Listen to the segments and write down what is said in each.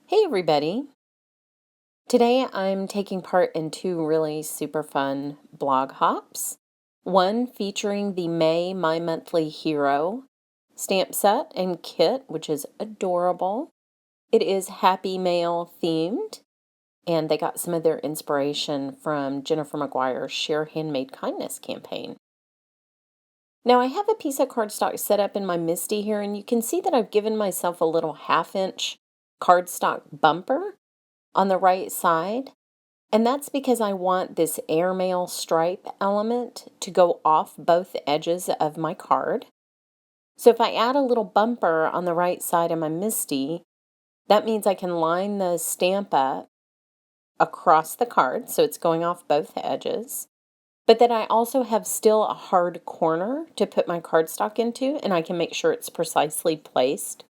Hey everybody! Today I'm taking part in two really super fun blog hops. One featuring the May My Monthly Hero stamp set and kit, which is adorable. It is Happy Mail themed, and they got some of their inspiration from Jennifer McGuire's Share Handmade Kindness campaign. Now I have a piece of cardstock set up in my MISTI here, and you can see that I've given myself a little 1/2 inch cardstock bumper on the right side. And that's because I want this airmail stripe element to go off both edges of my card. So if I add a little bumper on the right side of my MISTI, that means I can line the stamp up across the card, so it's going off both edges. But then I also have still a hard corner to put my cardstock into, and I can make sure it's precisely placed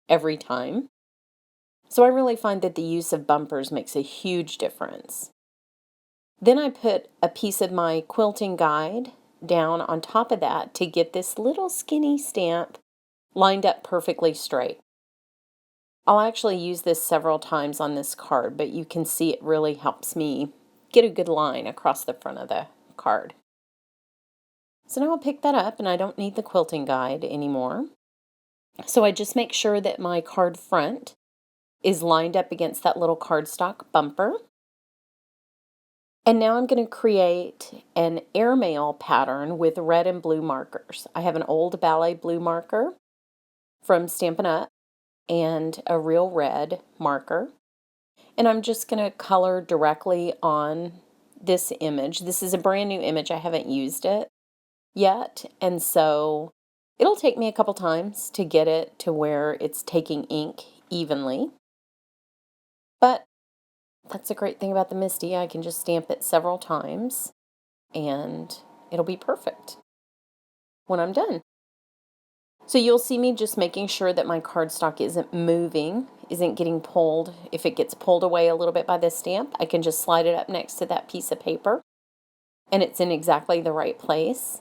every time. So I really find that the use of bumpers makes a huge difference. Then I put a piece of my quilting guide down on top of that to get this little skinny stamp lined up perfectly straight. I'll actually use this several times on this card, but you can see it really helps me get a good line across the front of the card. So now I'll pick that up, and I don't need the quilting guide anymore. So I just make sure that my card front is lined up against that little cardstock bumper. And now I'm going to create an airmail pattern with red and blue markers. I have an old ballet blue marker from Stampin' Up! And a real red marker. And I'm just going to color directly on this image. This is a brand new image. I haven't used it yet. And so it'll take me a couple times to get it to where it's taking ink evenly. But that's a great thing about the MISTI. I can just stamp it several times and it'll be perfect when I'm done. So you'll see me just making sure that my cardstock isn't moving, isn't getting pulled. If it gets pulled away a little bit by the stamp, I can just slide it up next to that piece of paper and it's in exactly the right place.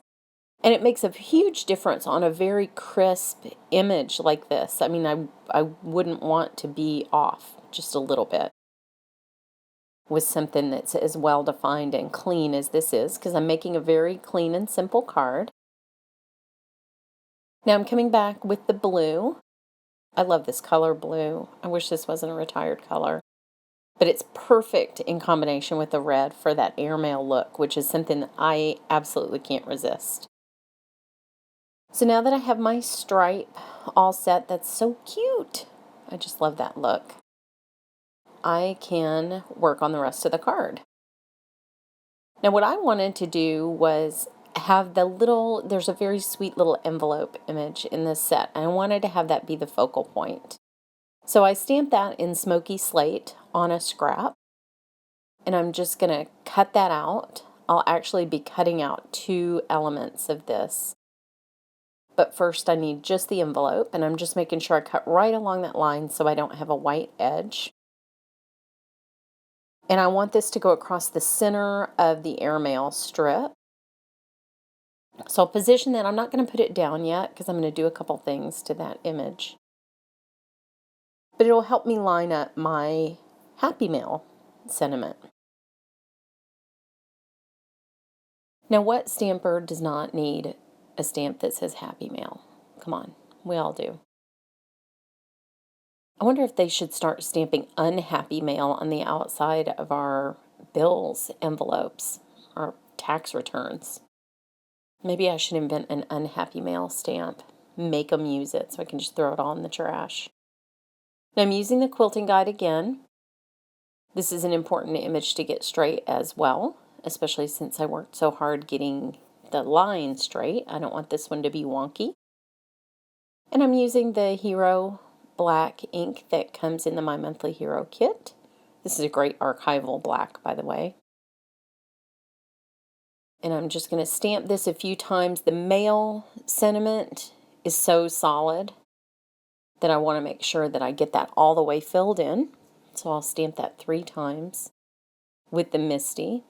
And it makes a huge difference on a very crisp image like this. I mean, I wouldn't want to be off just a little bit with something that's as well defined and clean as this is, because I'm making a very clean and simple card. Now I'm coming back with the blue. I love this color blue. I wish this wasn't a retired color. But it's perfect in combination with the red for that airmail look, which is something that I absolutely can't resist. So now that I have my stripe all set, that's so cute. I just love that look. I can work on the rest of the card. Now what I wanted to do was have there's a very sweet little envelope image in this set. And I wanted to have that be the focal point. So I stamped that in smoky slate on a scrap. And I'm just going to cut that out. I'll actually be cutting out 2 elements of this. But first I need just the envelope, and I'm just making sure I cut right along that line so I don't have a white edge. And I want this to go across the center of the airmail strip. So I'll position that. I'm not going to put it down yet because I'm going to do a couple things to that image. But it'll help me line up my Happy Mail sentiment. Now, what stamper does not need a stamp that says Happy Mail? Come on, we all do. I wonder if they should start stamping unhappy mail on the outside of our bills envelopes, our tax returns. Maybe I should invent an unhappy mail stamp, make them use it so I can just throw it all in the trash. Now I'm using the quilting guide again. This is an important image to get straight as well, especially since I worked so hard getting the line straight. I don't want this one to be wonky. And I'm using the Hero black ink that comes in the My Monthly Hero kit. This is a great archival black, by the way. And I'm just going to stamp this a few times. The mail sentiment is so solid that I want to make sure that I get that all the way filled in. So I'll stamp that 3 times with the MISTI.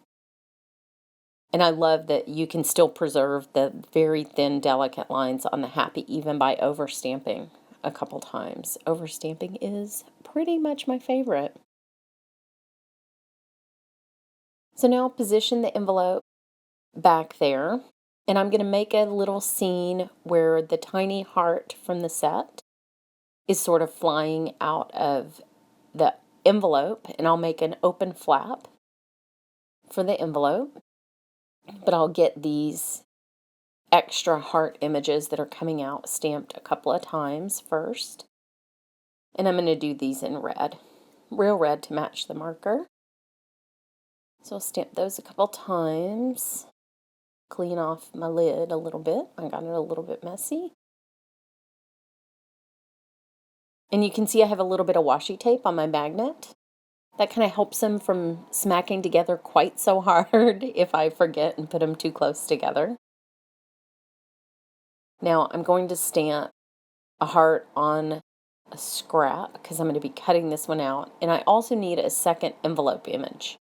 And I love that you can still preserve the very thin, delicate lines on the happy even by overstamping a couple times. Overstamping is pretty much my favorite. So now position the envelope back there, and I'm going to make a little scene where the tiny heart from the set is sort of flying out of the envelope, and I'll make an open flap for the envelope, but I'll get these extra heart images that are coming out stamped a couple of times first. And I'm going to do these in red, real red to match the marker. So I'll stamp those a couple times. Clean off my lid a little bit. I got it a little bit messy. And you can see I have a little bit of washi tape on my magnet. That kind of helps them from smacking together quite so hard if I forget and put them too close together. Now I'm going to stamp a heart on a scrap because I'm going to be cutting this one out. And I also need a second envelope image.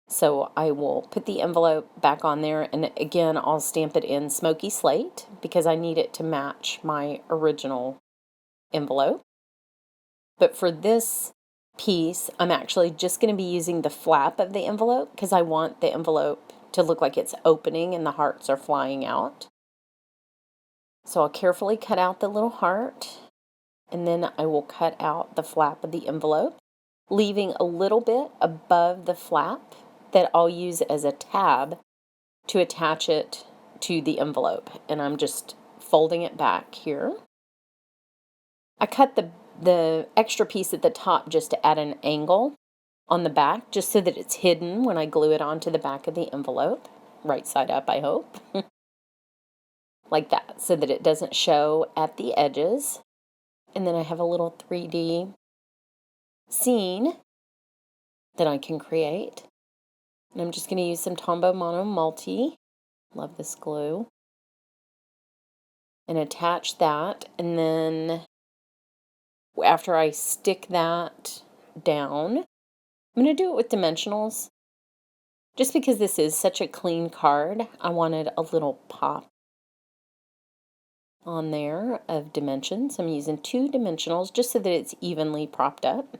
So I will put the envelope back on there, and again I'll stamp it in smoky slate because I need it to match my original envelope. But for this piece, I'm actually just going to be using the flap of the envelope because I want the envelope to look like it's opening and the hearts are flying out. So I'll carefully cut out the little heart, and then I will cut out the flap of the envelope, leaving a little bit above the flap that I'll use as a tab to attach it to the envelope. And I'm just folding it back here. I cut the extra piece at the top just to add an angle on the back, just so that it's hidden when I glue it onto the back of the envelope, right side up, I hope. Like that, so that it doesn't show at the edges. And then I have a little 3D scene that I can create. And I'm just going to use some Tombow Mono Multi. Love this glue. And attach that. And then after I stick that down, I'm going to do it with dimensionals. Just because this is such a clean card, I wanted a little pop on there of dimensions. I'm using 2 dimensionals just so that it's evenly propped up.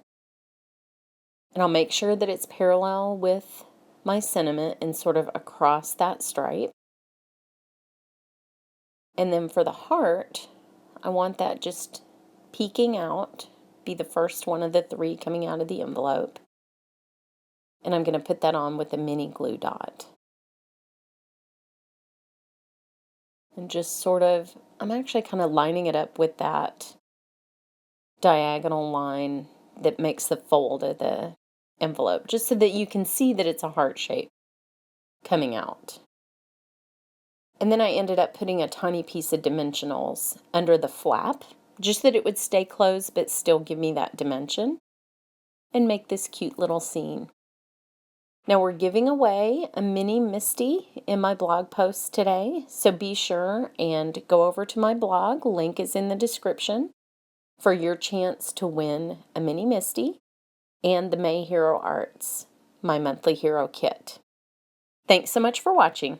And I'll make sure that it's parallel with my sentiment and sort of across that stripe. And then for the heart, I want that just peeking out, be the first one of the 3 coming out of the envelope. And I'm going to put that on with a mini glue dot. And just sort of, I'm actually kind of lining it up with that diagonal line that makes the fold of the envelope, just so that you can see that it's a heart shape coming out. And then I ended up putting a tiny piece of dimensionals under the flap, just that it would stay closed but still give me that dimension and make this cute little scene. Now we're giving away a mini Misty in my blog post today, so be sure and go over to my blog, link is in the description, for your chance to win a mini Misty and the May Hero Arts, my monthly hero kit. Thanks so much for watching.